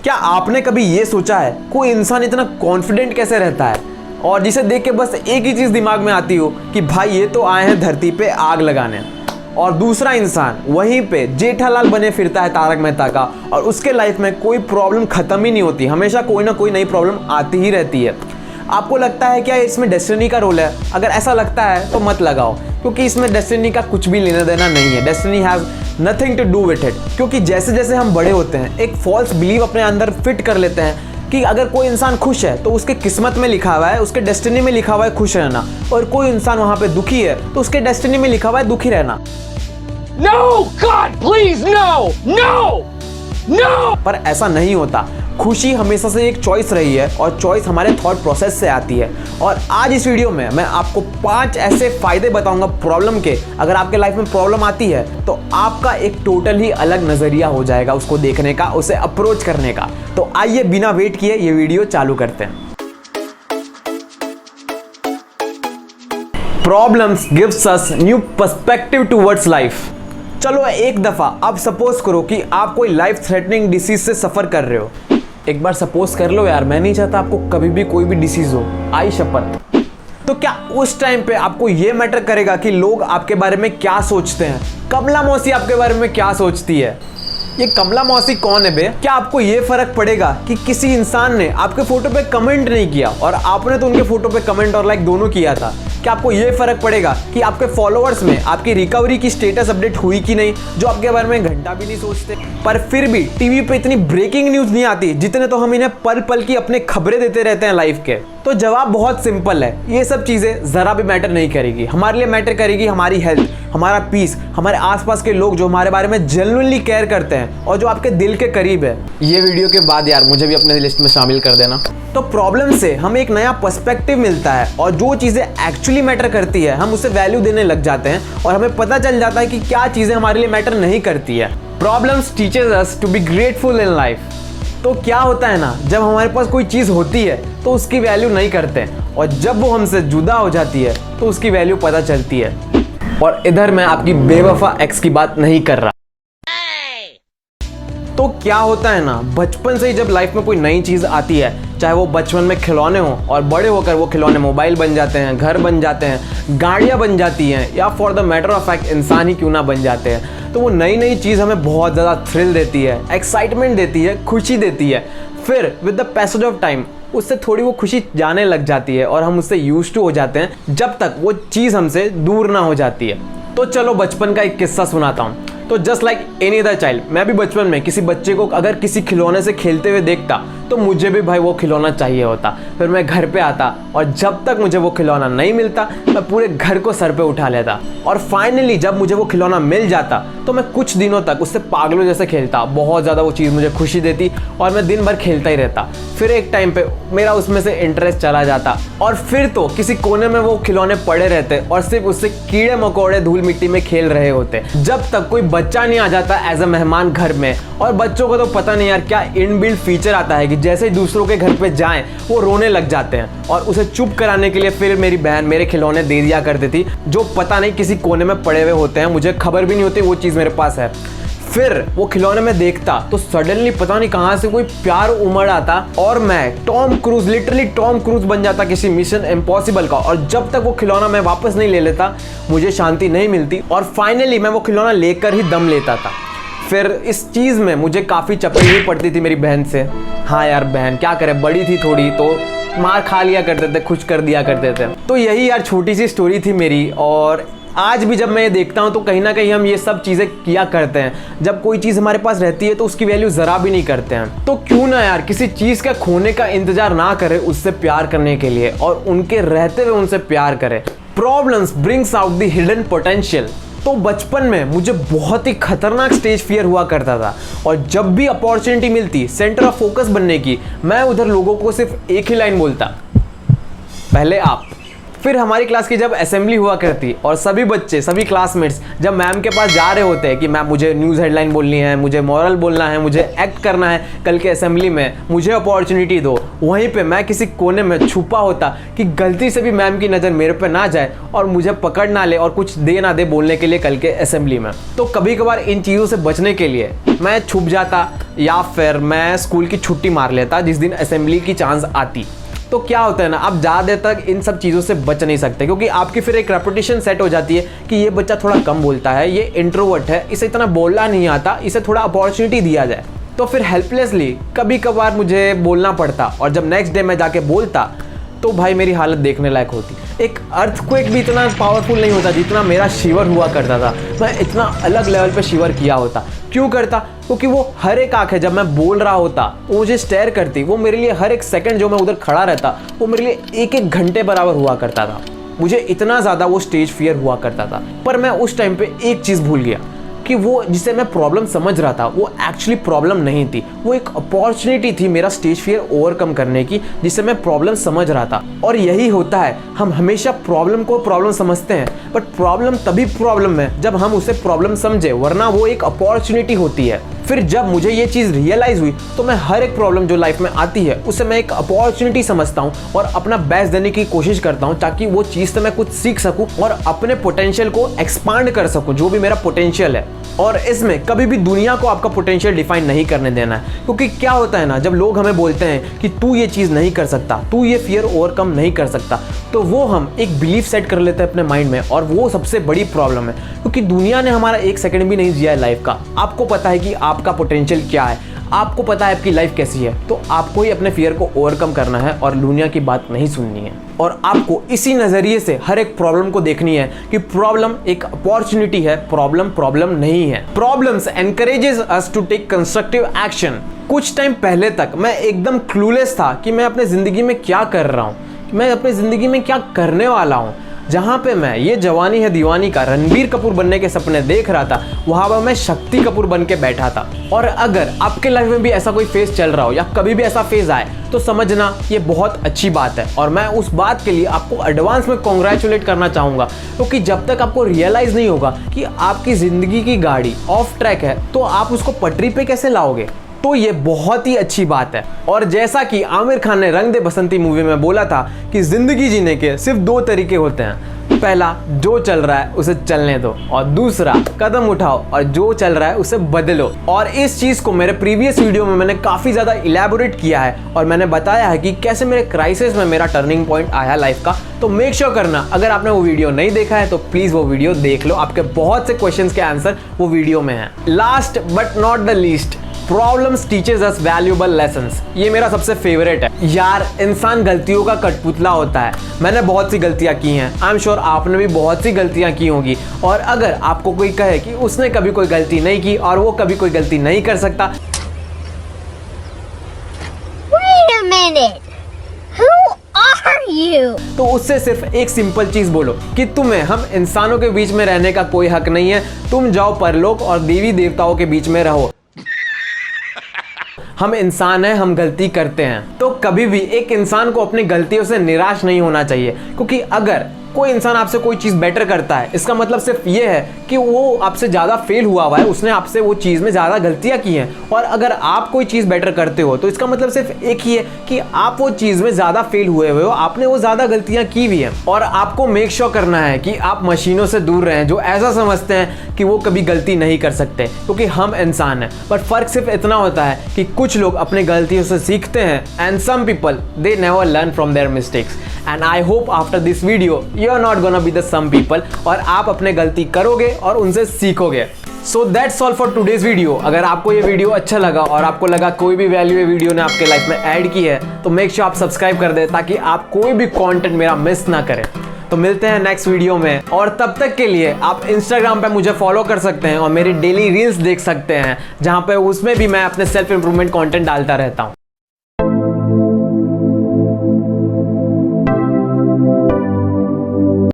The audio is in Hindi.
क्या आपने कभी ये सोचा है कोई इंसान इतना कॉन्फिडेंट कैसे रहता है और जिसे देख के बस एक ही चीज़ दिमाग में आती हो कि भाई ये तो आए हैं धरती पे आग लगाने, और दूसरा इंसान वहीं पे जेठालाल बने फिरता है तारक मेहता का और उसके लाइफ में कोई प्रॉब्लम ख़त्म ही नहीं होती, हमेशा कोई ना कोई नई प्रॉब्लम आती ही रहती है। आपको लगता है क्या इसमें डेस्टिनी का रोल है? अगर ऐसा लगता है तो मत लगाओ, क्योंकि इसमें डेस्टिनी का कुछ भी लेना देना नहीं है। Destiny has nothing to do with it. क्योंकि जैसे जैसे हम बड़े होते हैं एक फॉल्स बिलीव अपने अंदर फिट कर लेते हैं कि अगर कोई इंसान खुश है तो उसके किस्मत में लिखा हुआ है, उसके डेस्टिनी में लिखा हुआ है खुश रहना, और कोई इंसान वहाँ पे दुखी है तो उसके डेस्टिनी में लिखा हुआ है दुखी रहना। No, God, please, no, no, no! पर ऐसा नहीं होता। खुशी हमेशा से एक चॉइस रही है और चॉइस हमारे थॉट प्रोसेस से आती है। और आज इस वीडियो में मैं आपको 5 ऐसे फायदे बताऊंगा प्रॉब्लम के। अगर आपके लाइफ में प्रॉब्लम आती है तो आपका एक टोटल ही अलग नजरिया हो जाएगा उसको देखने का, उसे अप्रोच करने का। तो आइए बिना वेट किए ये वीडियो चालू करते हैं। Problems gives us new perspective towards life. चलो एक दफा आप सपोज करो कि आप कोई लाइफ थ्रेटनिंग डिसीज से सफर कर रहे हो। एक बार सपोज कर लो यार, मैं नहीं चाहता आपको कभी भी कोई भी डिसीज हो, आई शपथ। तो क्या उस टाइम पे आपको ये मैटर करेगा कि लोग आपके बारे में क्या सोचते हैं? कमला मौसी आपके बारे में क्या सोचती है? ये कमला मौसी कौन है बे? क्या आपको ये फर्क पड़ेगा कि किसी इंसान ने आपके फोटो पे कमेंट नहीं किया और आपने तो उनके फोटो पे कमेंट और लाइक दोनों किया था? क्या आपको ये फर्क पड़ेगा कि आपके फॉलोअर्स में आपकी रिकवरी की स्टेटस अपडेट हुई कि नहीं, जो आपके बारे में घंटा भी नहीं सोचते? पर फिर भी टीवी पे इतनी ब्रेकिंग न्यूज नहीं आती जितने तो हम इन्हें पल पल की अपने खबरें देते रहते हैं लाइफ के। तो जवाब बहुत सिंपल है, ये सब चीजें जरा भी मैटर नहीं करेगी। हमारे लिए मैटर करेगी हमारी हेल्थ, हमारा पीस, हमारे आसपास के लोग जो हमारे बारे में जेन्युइनली केयर करते हैं और जो आपके दिल के करीब है। ये वीडियो के बाद यार मुझे भी अपने लिस्ट में शामिल कर देना। तो प्रॉब्लम से हमें एक नया पर्सपेक्टिव मिलता है और जो चीजें एक्चुअली मैटर करती है हम उसे वैल्यू देने लग जाते हैं और हमें पता चल जाता है कि क्या चीजें हमारे लिए मैटर नहीं करती है। Problems teaches us to be grateful in life. तो क्या होता है ना, जब हमारे पास कोई चीज होती है तो उसकी वैल्यू नहीं करते, और जब वो हमसे जुदा हो जाती है तो उसकी वैल्यू पता चलती है। और इधर मैं आपकी बेवफा एक्स की बात नहीं कर रहा। तो क्या होता है ना, बचपन से ही जब लाइफ में कोई नई चीज़ आती है, चाहे वो बचपन में खिलौने हों और बड़े होकर वो खिलौने मोबाइल बन जाते हैं, घर बन जाते हैं, गाड़ियाँ बन जाती हैं, या for the matter of fact इंसान ही क्यों ना बन जाते हैं, तो वो नई नई चीज़ हमें बहुत ज़्यादा थ्रिल देती है, एक्साइटमेंट देती है, खुशी देती है। फिर with the passage of time उससे थोड़ी वो खुशी जाने लग जाती है और हम उससे यूज्ड टू हो जाते हैं जब तक वो चीज़ हमसे दूर ना हो जाती है। तो चलो बचपन का एक किस्सा सुनाता हूँ। तो just like any other child, मैं भी बचपन में किसी बच्चे को अगर किसी खिलौने से खेलते हुए देखता तो मुझे भी भाई वो खिलौना चाहिए होता। फिर मैं घर पे आता और जब तक मुझे वो खिलौना नहीं मिलता मैं पूरे घर को सर पे उठा लेता, और फाइनली जब मुझे वो खिलौना मिल जाता तो मैं कुछ दिनों तक उससे पागलों जैसे खेलता। बहुत ज़्यादा वो चीज़ मुझे खुशी देती और मैं दिन भर खेलता ही रहता। फिर एक टाइम पे मेरा उसमें से इंटरेस्ट चला जाता और फिर तो किसी कोने में वो खिलौने पड़े रहते और सिर्फ उससे कीड़े मकोड़े धूल मिट्टी में खेल रहे होते, जब तक कोई बच्चा नहीं आ जाता एज अ मेहमान घर में। और बच्चों को तो पता नहीं यार क्या इनबिल्ट फीचर आता है कि जैसे ही दूसरों के घर पे जाएं वो रोने लग जाते हैं, और उसे चुप कराने के लिए फिर मेरी बहन मेरे खिलौने दे दिया करती थी जो पता नहीं किसी कोने में पड़े हुए होते हैं, मुझे खबर भी नहीं होती वो चीज़ मेरे पास है। फिर वो खिलौने में देखता तो सडनली पता नहीं कहाँ से कोई प्यार उमड़ आता और मैं Tom cruise, literally Tom cruise बन जाता किसी मिशन इम्पॉसिबल का। और जब तक वो खिलौना मैं वापस नहीं ले लेता मुझे शांति नहीं मिलती, और फाइनली मैं वो खिलौना लेकर ही दम लेता था। फिर इस चीज़ में मुझे काफ़ी चपेट भी पड़ती थी मेरी बहन से। हाँ यार बहन क्या करे, बड़ी थी थोड़ी तो मार खा लिया करते थे, खुश कर दिया करते थे। तो यही यार छोटी सी स्टोरी थी मेरी, और आज भी जब मैं ये देखता हूँ तो कहीं ना कहीं हम ये सब चीज़ें किया करते हैं। जब कोई चीज़ हमारे पास रहती है तो उसकी वैल्यू ज़रा भी नहीं करते हैं। तो क्यों ना यार किसी चीज़ का खोने का इंतजार ना करें उससे प्यार करने के लिए, और उनके रहते हुए उनसे प्यार करें। Problems brings out the hidden potential. तो बचपन में मुझे बहुत ही खतरनाक स्टेज फियर हुआ करता था, और जब भी अपॉर्चुनिटी मिलती सेंटर ऑफ फोकस बनने की, मैं उधर लोगों को सिर्फ एक ही लाइन बोलता, पहले आप फिर हमारी क्लास की जब असेंबली हुआ करती और सभी बच्चे, सभी क्लासमेट्स जब मैम के पास जा रहे होते हैं कि मैम मुझे न्यूज़ हेडलाइन बोलनी है, मुझे मॉरल बोलना है, मुझे एक्ट करना है कल के असेंबली में, मुझे अपॉर्चुनिटी दो, वहीं पे मैं किसी कोने में छुपा होता कि गलती से भी मैम की नज़र मेरे पे ना जाए और मुझे पकड़ ना ले और कुछ दे ना दे बोलने के लिए कल के असेंबली में। तो कभी कभार इन चीज़ों से बचने के लिए मैं छुप जाता या फिर मैं स्कूल की छुट्टी मार लेता जिस दिन असेंबली की चांस आती। तो क्या होता है ना, आप ज़्यादा देर तक इन सब चीज़ों से बच नहीं सकते क्योंकि आपकी फिर एक रेपुटेशन सेट हो जाती है कि ये बच्चा थोड़ा कम बोलता है, ये इंट्रोवर्ट है, इसे इतना बोलना नहीं आता, इसे थोड़ा अपॉर्चुनिटी दिया जाए। तो फिर हेल्पलेसली कभी कभार मुझे बोलना पड़ता और जब नेक्स्ट डे मैं जाके बोलता तो भाई मेरी हालत देखने लायक होती। एक अर्थक्वेक भी इतना पावरफुल नहीं होता जितना मेरा शिवर हुआ करता था। मैं इतना अलग लेवल पे शिवर किया होता। क्यों करता? क्योंकि वो हर एक आंखें जब मैं बोल रहा होता वो मुझे स्टेयर करती। वो मेरे लिए हर एक सेकंड जो मैं उधर खड़ा रहता वो मेरे लिए एक एक घंटे बराबर हुआ करता था। मुझे इतना ज़्यादा वो स्टेज फियर हुआ करता था। पर मैं उस टाइम पे एक चीज़ भूल गया कि वो जिसे मैं प्रॉब्लम समझ रहा था वो एक्चुअली प्रॉब्लम नहीं थी, वो एक अपॉर्चुनिटी थी मेरा स्टेज फियर ओवरकम करने की, जिसे मैं प्रॉब्लम समझ रहा था। और यही होता है, हम हमेशा प्रॉब्लम को प्रॉब्लम समझते हैं, बट प्रॉब्लम तभी प्रॉब्लम है जब हम उसे प्रॉब्लम समझे, वरना वो एक अपॉर्चुनिटी होती है। फिर जब मुझे ये चीज़ रियलाइज़ हुई तो मैं हर एक प्रॉब्लम जो लाइफ में आती है उसे मैं एक अपॉर्चुनिटी समझता हूँ और अपना बेस्ट देने की कोशिश करता हूँ ताकि वो चीज़ से मैं कुछ सीख सकूँ और अपने पोटेंशियल को एक्सपांड कर सकूँ, जो भी मेरा पोटेंशियल है। और इसमें कभी भी दुनिया को आपका पोटेंशियल डिफाइन नहीं करने देना है, क्योंकि क्या होता है ना, जब लोग हमें बोलते हैं कि तू ये चीज़ नहीं कर सकता, तू ये फियर ओवरकम नहीं कर सकता, तो वो हम एक बिलीफ सेट कर लेते हैं अपने माइंड में और वो सबसे बड़ी प्रॉब्लम है। क्योंकि दुनिया ने हमारा एक सेकंड भी नहीं जिया है लाइफ का। आपको पता है कि आपका पोटेंशियल क्या है, आपको पता है आपकी लाइफ कैसी है, तो आपको ही अपने फियर को ओवरकम करना है और दुनिया की बात नहीं सुननी है। और आपको इसी नज़रिए से हर एक प्रॉब्लम को देखनी है कि प्रॉब्लम एक अपॉर्चुनिटी है, प्रॉब्लम नहीं है। Problems encourages us to take constructive action. कुछ टाइम पहले तक मैं एकदम क्लूलेस था कि मैं अपने ज़िंदगी में क्या कर रहा हूँ, मैं अपनी ज़िंदगी में क्या करने वाला हूँ। जहाँ पे मैं ये जवानी है दीवानी का रणबीर कपूर बनने के सपने देख रहा था, वहाँ पर मैं शक्ति कपूर बन के बैठा था। और अगर आपके लाइफ में भी ऐसा कोई फेज चल रहा हो या कभी भी ऐसा फेज आए तो समझना ये बहुत अच्छी बात है। और मैं उस बात के लिए आपको एडवांस में कॉन्ग्रेचुलेट करना चाहूँगा, क्योंकि जब तक आपको रियलाइज़ नहीं होगा कि आपकी ज़िंदगी की गाड़ी ऑफ ट्रैक है तो आप उसको पटरी पे कैसे लाओगे, तो ये बहुत ही अच्छी बात है। और जैसा कि आमिर खान ने रंग दे बसंती मूवी में बोला था कि जिंदगी जीने के सिर्फ दो तरीके होते हैं, पहला जो चल रहा है उसे चलने दो और दूसरा कदम उठाओ और जो चल रहा है उसे बदलो। और इस चीज़ को मेरे प्रीवियस वीडियो में मैंने काफ़ी ज़्यादा इलेबोरेट किया है और मैंने बताया है कि कैसे मेरे क्राइसिस में मेरा टर्निंग पॉइंट आया लाइफ का। तो मेक श्योर करना, अगर आपने वो वीडियो नहीं देखा है तो प्लीज़ वो वीडियो देख लो, आपके बहुत से क्वेश्चंस के आंसर वो वीडियो में है। Last but not the least, problems teaches us valuable lessons. ये मेरा सबसे फेवरेट है। यार, इंसान गलतियों का कठपुतला होता है। मैंने बहुत सी गलतियां की हैं, आई एम श्योर आपने भी बहुत सी गलतियां की होंगी। और अगर आपको कोई कहे कि उसने कभी कोई गलती नहीं की और वो कभी कोई गलती नहीं कर सकता, Wait a minute. Who are you? तो उससे सिर्फ एक सिंपल चीज बोलो कि तुम्हें हम इंसानों के बीच में रहने का कोई हक नहीं है, तुम जाओ परलोक और देवी देवताओं के बीच में रहो। हम इंसान हैं, हम गलती करते हैं। तो कभी भी एक इंसान को अपनी गलतियों से निराश नहीं होना चाहिए, क्योंकि अगर कोई इंसान आपसे कोई चीज़ बेटर करता है, इसका मतलब सिर्फ ये है कि वो आपसे ज़्यादा फेल हुआ है, उसने आपसे वो चीज़ में ज़्यादा गलतियाँ की हैं। और अगर आप कोई चीज़ बेटर करते हो तो इसका मतलब सिर्फ एक ही है कि आप वो चीज़ में ज़्यादा फेल हुए हो, आपने वो ज़्यादा गलतियाँ की भी हैं। और आपको मेक श्योर करना है कि आप मशीनों से दूर रहें जो ऐसा समझते हैं कि वो कभी गलती नहीं कर सकते, क्योंकि हम इंसान हैं। बट फ़र्क सिर्फ इतना होता है कि कुछ लोग अपनी गलतियों से सीखते हैं and some people they never learn from their mistakes. And I hope after this video you are not gonna be the some people, और आप अपने गलती करोगे और उनसे सीखोगे। So that's all for today's video. अगर आपको ये वीडियो अच्छा लगा और आपको लगा कोई भी वैल्यू ये वीडियो ने आपके लाइफ में ऐड की है तो मेक श्योर आप सब्सक्राइब कर दें ताकि आप कोई भी कंटेंट मेरा मिस ना करें। तो मिलते हैं नेक्स्ट वीडियो में, और तब तक के लिए आप इंस्टाग्राम पे मुझे फॉलो कर सकते हैं और मेरी डेली रील्स देख सकते हैं, जहां पे उसमें भी मैं अपने सेल्फ इंप्रूवमेंट कंटेंट डालता रहता हूं।